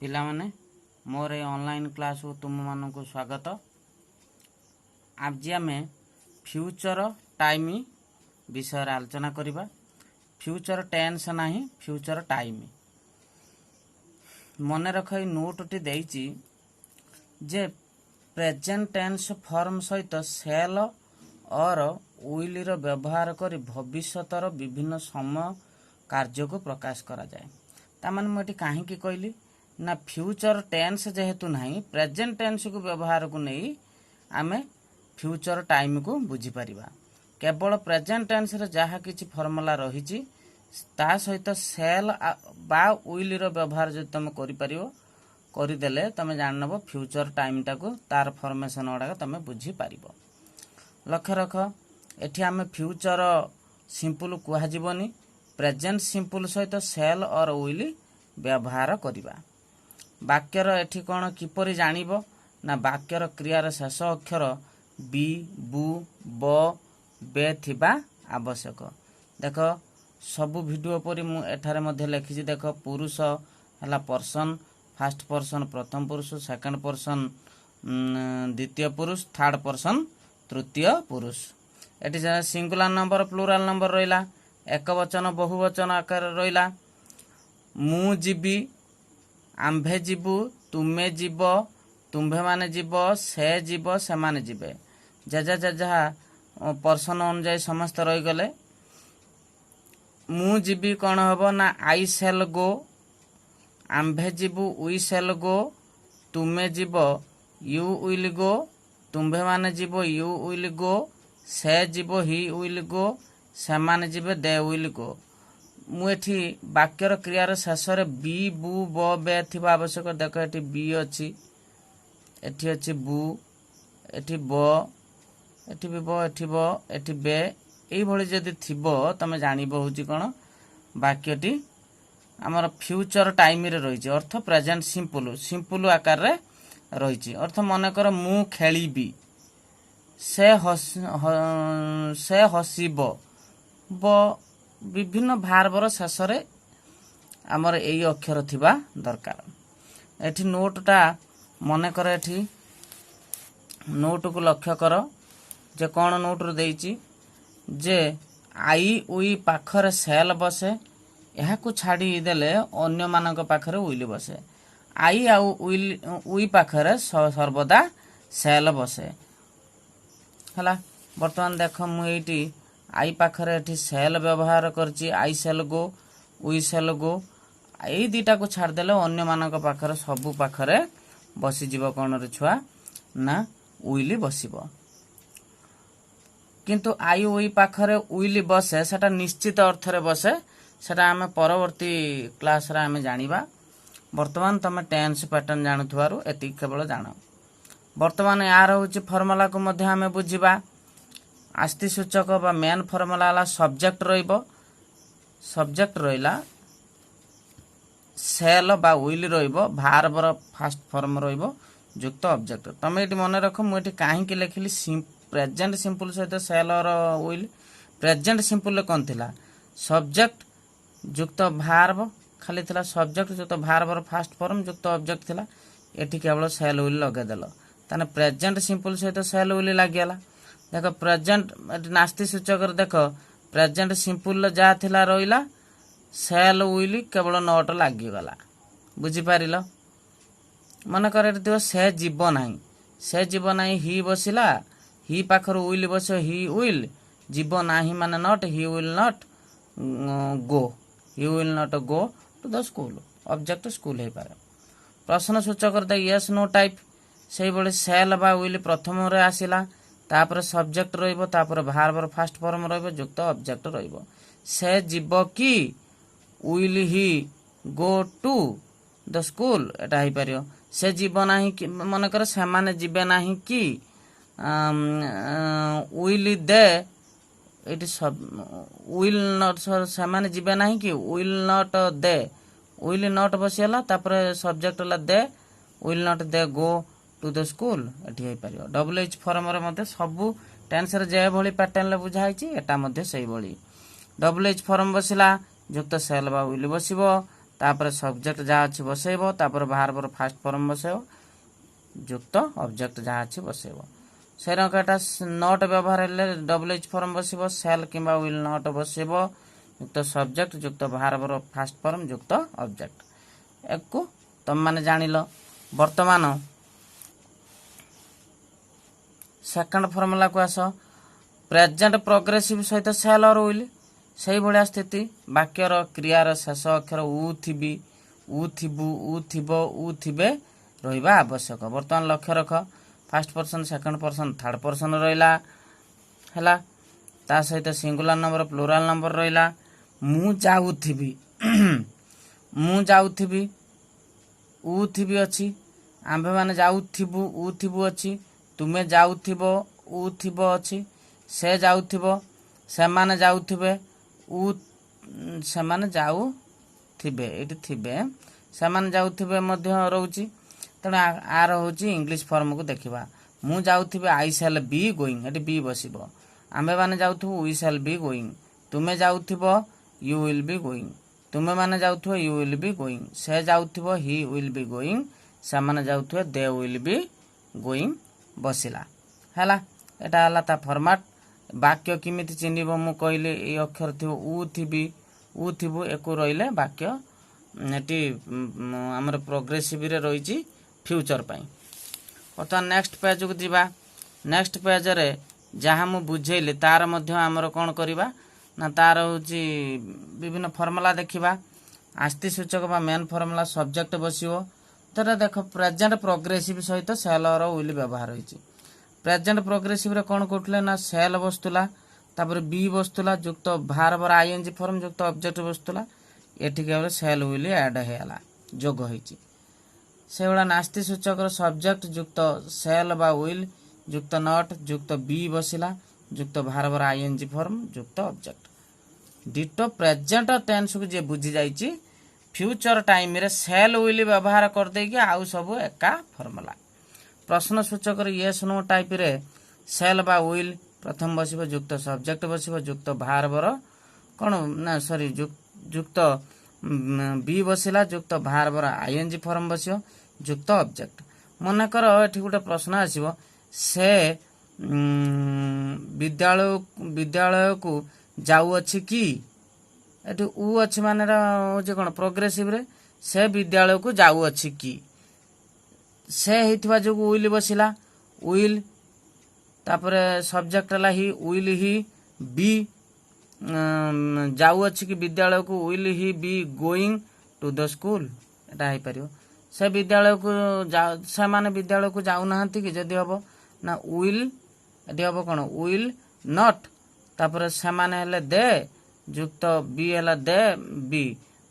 पिलामाने मोर online class को तुम मानक स्वागत। आज आम फ्यूचर टाइम विषय आलोचना करवा। फ्यूचर टेंस ना फ्यूचर टाइम मन रख नोट टी जे प्रेजेंट टेंस फॉर्म सहित सेल और विल रो व्यवहार कर भविष्यतर विभिन्न समय कार्य को प्रकाश करा जाए। तामान मुझे कहीं कहली ना फ्यूचर टेंस जेहेतु नहीं प्रेजेंट टेंस को व्यवहार को नहीं आमे फ्यूचर टाइम को बुझी परिबा। केवल प्रेजेंट टेंस रे जहाँ किछि फॉर्मूला रही ता सहित सेल बा विल रो व्यवहार जो तुम करि परिबो करदेले तुम जान नब फ्यूचर टाइम टाको तार फॉर्मेशन गुड़ाक तुम बुझी पारिबो। लक्ष्य रख एठी आमे फ्यूचर सिंपल कुहाजिबनी प्रेजेंट सिंपल सहित सेल और विल व्यवहार करिबा। वाक्यर एठी कौन किपरि जानिबो ना वाक्यर क्रियार शेष अक्षर बी बु ब बे थिबा आवश्यक। देख सबु वीडियो परि मु एठारे मध्ये लिखिछि। देख पुरुष हला पर्सन फर्स्ट पर्सन प्रथम पुरुष सेकंड पर्सन द्वितीय पुरुष थर्ड पर्सन तृतीय पुरुष। एठी सिंगुलर नंबर प्लुराल नंबर रहिला एक वचन बहुवचन आकार रहिला। मु जीबी आम्भे जीवु तुमे जीव तुम्भे माने जीव से जीव से माने जीवे जेजा जेजा पर्सन अनुजाई समस्त रही गले। मु जीबी कौन हम ना आई सेल गो आम्भे जीवु वी सेल गो तुमे जीव यू विल गो तुम्भे माने जीव यू विल गो से जीव ही विल गो से माने जीवे दे विल गो। मुझे वाक्यर क्रियार शेष बी बु ब बे थिबा आवश्यक। देख एटी बी अच्छी एटी अच्छी बु एटी ब एटी भी ब एटी बे यही जदि थिबो तमे जानिबो होची कोन वाक्यटी आमर फ्यूचर टाइम रे रही अर्थ प्रेजेंट सिंपल सिंपल आकार रे रही अर्थ मन कर मु खेलीबी से हसीब ब विभिन्न भारवर शेष आमर यही अक्षर थिबा दरकार। एठी नोटटा मन कर एठी नोट को लक्ष्य कर जे कौन नोट रू देइची जे आई उई पाखरे सेल बसे यह को छाड़ी देले अन्य मानक पाखरे विल बसे। आई आउ उई पाखरे सर्वदा सेल बसे हला। वर्तमान देख मु एठी आई पाखरे एठी सेल व्यवहार करची आई सेल गो उई सेल गो यही दीटा को छाड़ देले अन्य मानक पाखरे सबु पाखरे बसी जीव कौन रे छुआ ना विल बसिबो। किंतु आई उई पाखरे विल बसे सेटा निश्चित अर्थ रे बसे सेटा आमे परवर्ती क्लास रे आमे जानिबा। वर्तमान तमे टेंस पैटर्न जानुथवारु एति केवल जानो। वर्तमान यार होची फार्मूला को मध्ये आमे बुझिबा। आस्ति सूचक बा मेन फार्मूला वाला सब्जेक्ट रहिबो सब्जेक्ट रहिला सेल बा विल रहिबो भार्बर फर्स्ट फॉर्म रहिबो युक्त ऑब्जेक्ट। तमे एटी मन रखो मु एटी काहे कि लिखिली प्रेजेंट सिंपल सहित सेल और विल। प्रेजेंट सिंपल कोन थिला सब्जेक्ट युक्त भार्ब खाली थिला सब्जेक्ट युक्त भार्बर फर्स्ट फॉर्म युक्त ऑब्जेक्ट थिला। एटी केवल सेल विल लगे देलो ताने प्रेजेंट सिंपल सहित सेल विल लागियाला। देख प्रेजेंट नास्ति सूचक देख प्रेजेंट सिंपल जहाँ थिला रहिला सेल विल केवल नोट लागिगला। बुझी पारिल मन कर से जीव नाही से जीव नाही ही बसिला ही पाखर विल बस ही विल जीव नाही माने not he will not go he will not go to the school object school हे पारे। प्रश्न सूचक दे यस नो टाइप से बळे सेल बा विल प्रथम रे आसिला तापर सब्जेक्ट रहिबो तापर भार्बर फर्स्ट फॉर्म रहिबो युक्त ऑब्जेक्ट रहिबो। से जीव की will he go to the school एटा ही पारियो। से जीव नाही कि मन कर से माने जीवे नाही कि विल दे एटी सब विल नॉट से माने जीवे नाही कि will not they will not बसिला तापर सब्जेक्ट ला they will not they go to the school एठी हे पारियो। डबल एच फॉर्म रे मते सबु टेंस रे जे भली पैटर्न ले बुझाई छि एटा मध्ये सही भली। डबल एच फॉर्म बसिला युक्त सेल बा विल बसिबो तापर सब्जेक्ट जहाँ अच्छी बसैब तापर भार्बर फास्ट फॉर्म बसैब युक्त ऑब्जेक्ट जहाँ अच्छी बसैब से रकटा नट व्यवहार हेले डब्ल्यूएच फॉर्म बसिब सेल किंबा विल नट बसिब युक्त सब्जेक्ट युक्त भार्बर फास्ट फॉर्म युक्त ऑब्जेक्ट एक तुम मैंने जानिल वर्तमान सेकंड फॉर्मूला को आस प्रेजेंट प्रोग्रेसिव सहित सेल और विल से भाया स्थिति वाक्यर क्रियार शेष अक्षर उ थिबी उ थिबु उ थिब उ थिबे रहिबा आवश्यक वर्तमान लक्ष्य रख first person second person third person रहिला हैला ता सहित सिंगुलर नंबर प्लुराल नंबर रहिला मु जाउथिबी मु जाउथिबी उ थिबी अछि आंबे माने जाउथिबु उ थिबु अछि तुमे जाउथिबो उ थिबो अछि से जाउथिबो सेमाने जाउथिबे उ सेमाने जाउथिबे एठी थिबे सेमाने जाउथिबे मध्य रहउची तेणु आर होची इंग्लिश फॉर्म को देखिबा मु जाउथिबे आई शैल बी गोइंग एठी बी बसिबो आंबे माने जाउथिबो वी शैल बी गोइंग तुमे जाउथिबो यू विल बी गोइंग तुमे माने जाउथिबो यू विल बी गोइंग से जाउथिबो ही विल बी गोइंग सेमाने जाउथिबो दे विल बी गोइंग बसिला हैला एटा हला ता फॉर्मेट वाक्य किमिति चिन्हिब मु कहले ए अक्षर थिबो उ थिबी उ थिबु एको रहिले वाक्य एटी हमर प्रोग्रेसिव रे रहिची फ्यूचर पाई बर्तमान नेक्स्ट पेज को दिबा नेक्स्ट पेज रे जहाँ मु बुझेली तार मध्य हमर कोन करिबा ना तार होची विभिन्न फॉर्मूला देखिबा आस्ति सूचक बा मेन फॉर्मूला सब्जेक्ट बसियो तर देखो प्रेजेंट प्रोग्रेसिव सहित सेल और विल व्यवहार होईची प्रेजेंट प्रोग्रेसिव रे कोन कोटले ना सेल बस्तुला तापर बी बस्तुला युक्त भार्बर आईएनजी फॉर्म युक्त ऑब्जेक्ट बस्तुला एठी केवल सेल विल ऐड हेला जोग होईची सेवला नास्ति सूचक सब्जेक्ट युक्त सेल बा विल युक्त नट युक्त बी बसिला युक्त भार्बर आईएनजी फॉर्म युक्त ऑब्जेक्ट डिटो प्रेजेंट टेंस को जे बुझी जाईची फ्यूचर टाइम रे सेल विल व्यवहार कर दे कि आउ सब एका फॉर्मूला प्रश्न सूचक यस नो टाइप रे सेल बा विल प्रथम बसिब युक्त सब्जेक्ट बसिब युक्त भार्बर कोन ना सॉरी युक्त बी बसिला युक्त भार्बर आईएनजी फॉर्म बसियो युक्त ऑब्जेक्ट मन कर एठी गोटे प्रश्न आसीबो से विद्यालय को जाउ अछि कि एठी उ अछि माने जे कोन प्रोग्रेसिव रे से विद्यालय को जाउ अछि कि से हितवा जो विल बसिला विल तापर सब्जेक्ट ला ही विल ही बी जाउ अछि कि विद्यालय को will he be going to the school एटा है परियो से विद्यालय को से माने विद्यालय को जाउ नाहंती कि जदी हबो ना विल एदी हबो कोन विल नॉट तापर से माने हेले दे युक्त बी हेला दे बी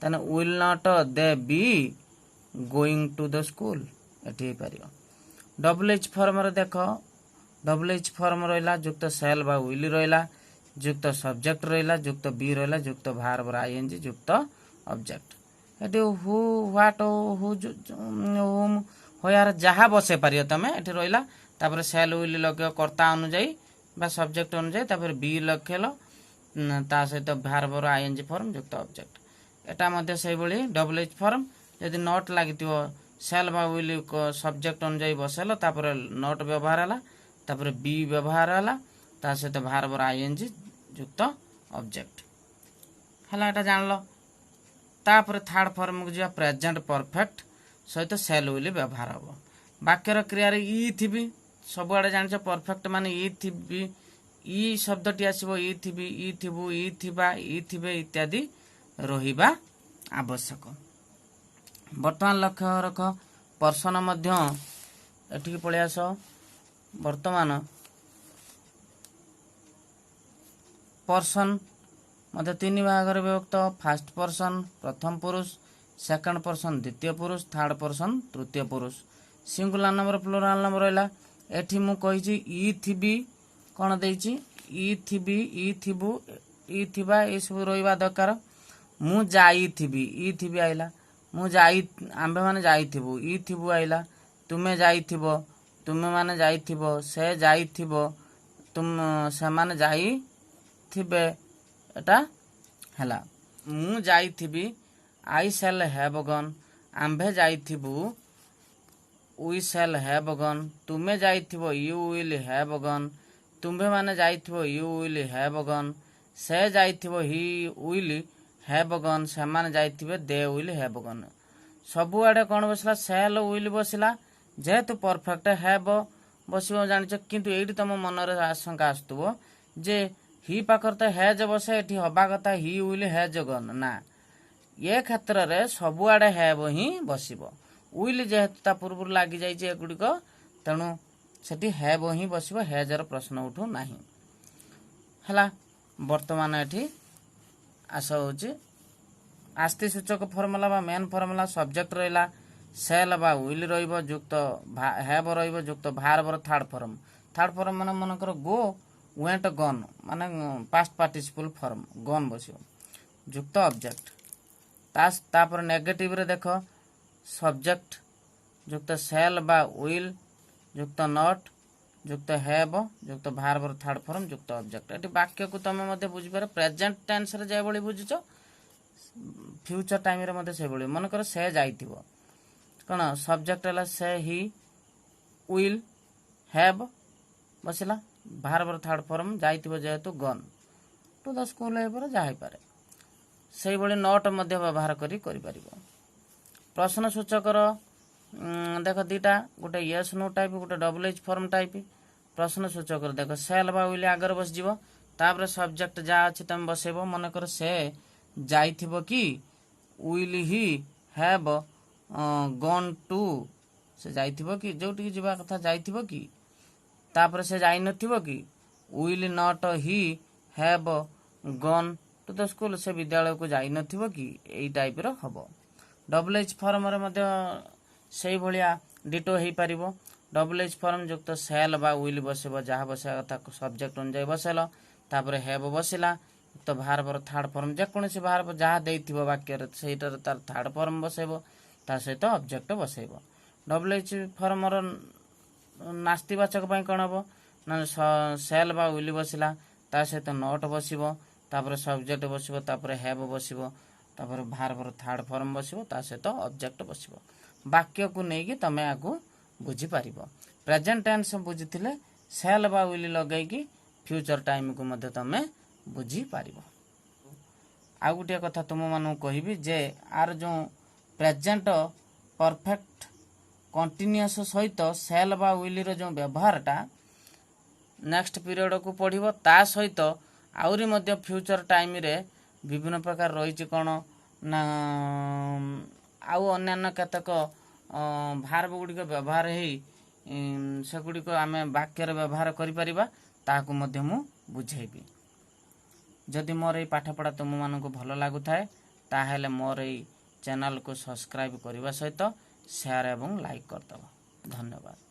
तने will not they be going to the school एठी परियो डबल एच फॉर्म रे देखो डबल एच फॉर्म रहिला युक्त सेल बा विल रहिला युक्त सब्जेक्ट रहिला युक्त बी रहिला युक्त भार्ब आईएनजी युक्त ऑब्जेक्ट एठी हु व्हाट हु होम होयार जहा बसे पारियो तमे एठी रहिला तापर सेल विल लगे कर्ता अनुଯାयी बा सब्जेक्ट अनुଯାयी तापर बी लखेलो ता सहित भार्ब आईएनजी फॉर्म युक्त ऑब्जेक्ट एटा मध्ये सेही बळी डबल एच फॉर्म यदि नॉट लागितियो सेल बा विल सब्जेक्ट अनुଯାयी बसेला तापर नॉट व्यवहार हला तापर बी व्यवहार हला ता सहित भार्ब आईएनजी युक्त ऑब्जेक्ट हला एटा जानलो तापर थर्ड फॉर्म को जिया प्रेजेंट परफेक्ट सहित सेल विल व्यवहार हबो वाक्यर क्रिया रे ई थिबी सब आडे जानछ परफेक्ट माने ई थिबी ई शब्दटी आसीबो ई थिबी ई थिबु ई थिबा ई थिबे इत्यादि रहिबा आवश्यक वर्तमान लक्ष्य रख पर्सन मध्य एठी पळे आसो वर्तमान पर्सन मध्य तीन भाग रे विभक्त फर्स्ट पर्सन प्रथम पुरुष सेकंड पर्सन द्वितीय पुरुष थर्ड पर्सन तृतीय पुरुष सिंगुलर नंबर प्लुराल नंबर रहला एठी मु कहिची ई थिबी कोन देइची ई थिबी ई थिबु ई थिबा ए सब रहिबा दरकार मु जाई थिबी ई थिबी आइला मु जाई आंबे माने जाईथिबो ई थिबो आइला तुमे जाईथिबो तुमे माने जाईथिबो से जाईथिबो तुम से माने जाईथिबे एटा हला मु जाईथिबी आई सेल हैव गन, आंभे जाइथिबु वी सेल हैव गन, तुमे जाइथिबो यू विल हैव गन, तुम्भे माने जाइथिबो यू विल हैव गन, से जाइथिबो ही विल हैव गन, से माने जाइथिबे दे विल हैव गन। सबु आडे कौन बसला सेल विल बसला, जेहेतु परफेक्ट हैव बसिबो जानिछ, किंतु एठी तम मनरे आशंका आसुतबो जे ही पाखर तो हैज बसे, एठी हबा कथा ही विल हैज गन ना, ये क्षेत्र रे सबु आडे हैव ही बसिबो। विल जेहेतु ता पूर्व लागि जाइछ एगुडिक, तेणु सेठी हैव ही बसिबो, हैजर प्रश्न उठू नाही। हला वर्तमान एठी आशा होची आस्ति सूचक फर्मुला बा मेन फर्मुला सब्जेक्ट रहिला सेल बा विल रहिबो जुक्त हैव रहिबो जुक्त भार्बर थर्ड फॉर्म। थर्ड फॉर्म माने मनकर गो वेंट गन माने पास्ट पार्टिसिपल फॉर्म गन बसिबो जुक्त ऑब्जेक्ट। तापर नेगेटिव रे देखो सब्जेक्ट जुक्त सेल बा विल जुक्त नॉट जुक्त हैव जुक्त भार्बर थर्ड फॉर्म जुक्त ऑब्जेक्ट। एटी वाक्य को तमे मध्ये बुझी पारे प्रेजेंट टेंस रे जे बळी बुझिचो फ्यूचर टाइम रे मध्ये से बळी मनकर से जाइथिबो कौन सब्जेक्ट है से ही विल हैव बसला भार्बर थर्ड फॉर्म जाइथिबो जेहेतु गन टू द स्कूल एपर जाहि पारे से बळी नॉट मध्ये व्यवहार करी परिबो। प्रश्न सूचकर देख दीटा गोटे यस नो टाइप गोटे डबल एच फॉर्म टाइप। प्रश्न सूचकर देख सेल बा विल आगर बस जीवो तापर सब्जेक्ट जा अछि तम बसेबो मनकर से जाइथिबो कि will he have gone to से जाइथिबो कि जोटी जीवा कथा जाइथिबो कि तापर से जाई नथिबो कि will not he have gone to the school से विद्यालय को जाई नथिबो कि एई टाइप रो हबो। डबल एच फॉर्म रे मध्ये सेई भलिया डिटो हेई परिबो। डबल एच फॉर्म युक्त सेल बा विल बसेबो जहा बसे कथा सब्जेक्ट अनुଯାयी बसेलो तापर हैव बसिला तो भार्बर थर्ड फॉर्म जे कोनसी भार्ब जहा देइथिबो वाक्य रे सेइटर तार थर्ड फॉर्म बसेबो ता सहित ऑब्जेक्ट बसेबो। डबल एच फॉर्म रो नास्तिवाचक पई कोन हबो ना सेल बा विल बसिला ता सहित नॉट बसिबो तापर सब्जेक्ट बसिबो तापर हैव बसिबो तापर भार्बर थर्ड फॉर्म बसिबो ता सहित ऑब्जेक्ट बसिबो। वाक्य को नेकी तमे आकु बुझी पारिबो। प्रेजेंट टेंस बुझिथिले सेल बा विल लगैकी फ्यूचर टाइम को मध्ये तमे बुझी पारिबो। आ गुटिया कथा तुम मानु कहिबी जे आर जो प्रेजेंट परफेक्ट कंटिन्यूअस सहित सेल बा विल रो जो व्यवहारटा नेक्स्ट पीरियड को पढ़िबो ता सहित आउरी मध्ये फ्यूचर टाइम रे विभिन्न प्रकार रहिछि कोन ना आउ अन्य केतक भार्ब गुड़िक व्यवहार हेई से गुड़िक आमे वाक्यर व्यवहार करि परिबा ताकू मध्ये मु बुझेबी। जदि मोर ए पाठपढ़ा तुम मानक भल लागु थाए ताहेले मोर ए चैनल को सब्सक्राइब करने सहित शेयर एवं लाइक करदब। धन्यवाद।